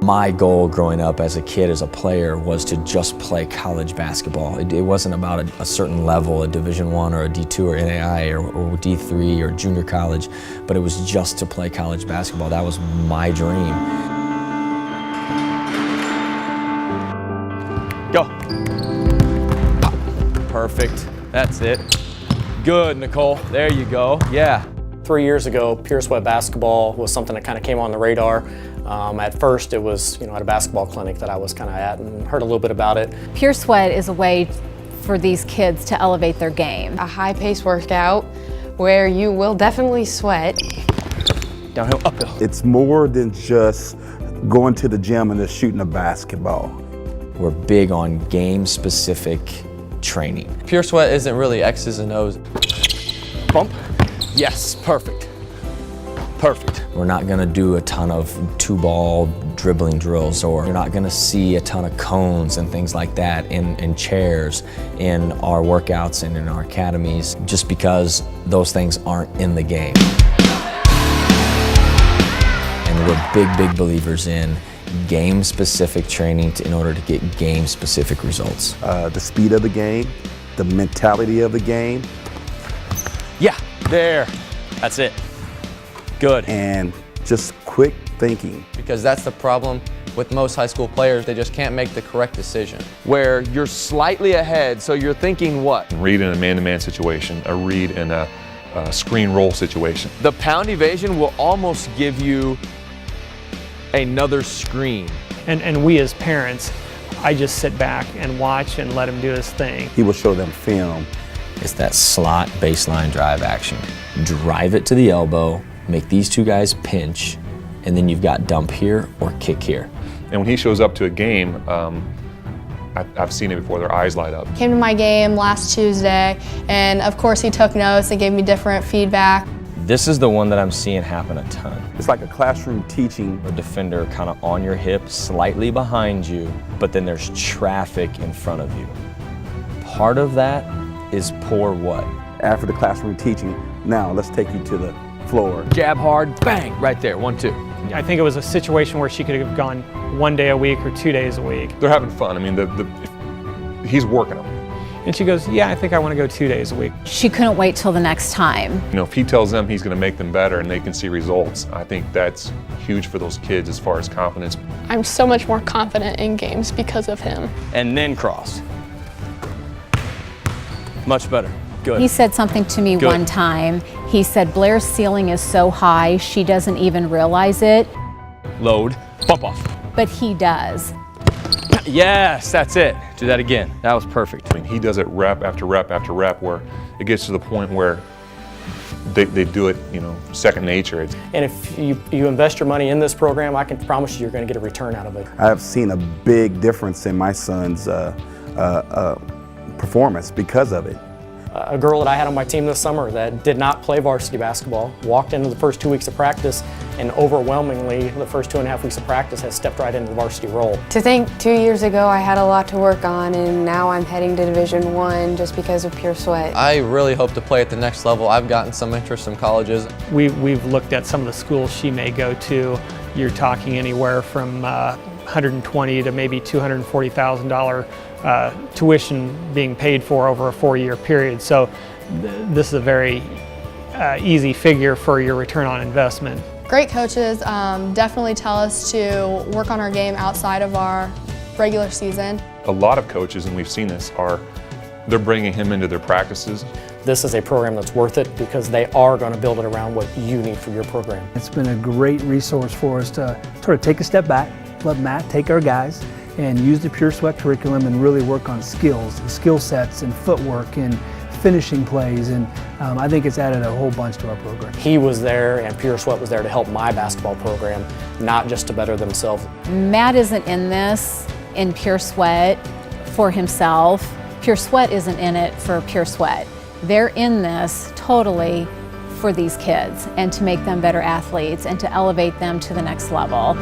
My goal growing up as a kid, as a player, was to just play college basketball. It wasn't about a certain level, a Division I or a D2 or NAI or D3 or junior college, but it was just to play college basketball. That was my dream. Go. Perfect. That's it. Good, Nicole. There you go. Yeah. 3 years ago, pure sweat basketball was something that kind of came on the radar. At first, it was at a basketball clinic that I was kind of at and heard a little bit about it. Pure sweat is a way for these kids to elevate their game. A high-paced workout where you will definitely sweat. Downhill, uphill. It's more than just going to the gym and just shooting a basketball. We're big on game-specific training. Pure sweat isn't really X's and O's. Bump. Yes, perfect. Perfect. We're not gonna do a ton of two-ball dribbling drills, or you're not gonna see a ton of cones and things like that in chairs in our workouts and in our academies, just because those things aren't in the game. And we're big believers in game-specific training in order to get game-specific results. The speed of the game, the mentality of the game. Yeah, there. That's it. Good. And just quick thinking. Because that's the problem with most high school players. They just can't make the correct decision. Where you're slightly ahead, so you're thinking what? Read in a man-to-man situation, a read in a screen roll situation. The pound evasion will almost give you another screen. And we as parents, I just sit back and watch and let him do his thing. He will show them film. It's that slot baseline drive action. Drive it to the elbow, make these two guys pinch, and then you've got dump here or kick here. And when he shows up to a game, I've seen it before, their eyes light up. Came to my game last Tuesday, and of course he took notes and gave me different feedback. This is the one that I'm seeing happen a ton. It's like a classroom teaching. A defender kind of on your hip, slightly behind you, but then there's traffic in front of you. Part of that is poor what? After the classroom teaching, now let's take you to the floor. Jab hard, bang, right there, 1-2. I think it was a situation where she could have gone 1 day a week or 2 days a week. They're having fun. I mean, he's working them. And she goes, yeah, I think I want to go 2 days a week. She couldn't wait till the next time. If he tells them he's going to make them better and they can see results, I think that's huge for those kids as far as confidence. I'm so much more confident in games because of him. And then cross. Much better. Good. He said something to me one time. He said, Blair's ceiling is so high, she doesn't even realize it. Load, bump off. But he does. Yes, that's it. Do that again. That was perfect. I mean, he does it rep after rep after rep, where it gets to the point where they do it, second nature. And if you invest your money in this program, I can promise you're going to get a return out of it. I have seen a big difference in my son's performance because of it. A girl that I had on my team this summer that did not play varsity basketball walked into the first 2 weeks of practice, and overwhelmingly the first 2.5 weeks of practice has stepped right into the varsity role. To think 2 years ago I had a lot to work on, and now I'm heading to Division I just because of pure sweat. I really hope to play at the next level. I've gotten some interest in colleges. We've looked at some of the schools she may go to. You're talking anywhere from $120,000 to maybe $240,000 tuition being paid for over a 4-year period. So this is a very easy figure for your return on investment. Great coaches definitely tell us to work on our game outside of our regular season. A lot of coaches, and we've seen this, they're bringing him into their practices. This is a program that's worth it because they are going to build it around what you need for your program. It's been a great resource for us to sort of take a step back, let Matt take our guys, and use the Pure Sweat curriculum and really work on skills, and skill sets, and footwork, and finishing plays, and I think it's added a whole bunch to our program. He was there, and Pure Sweat was there to help my basketball program, not just to better themselves. Matt isn't in this in Pure Sweat for himself. Pure Sweat isn't in it for Pure Sweat. They're in this totally for these kids and to make them better athletes and to elevate them to the next level.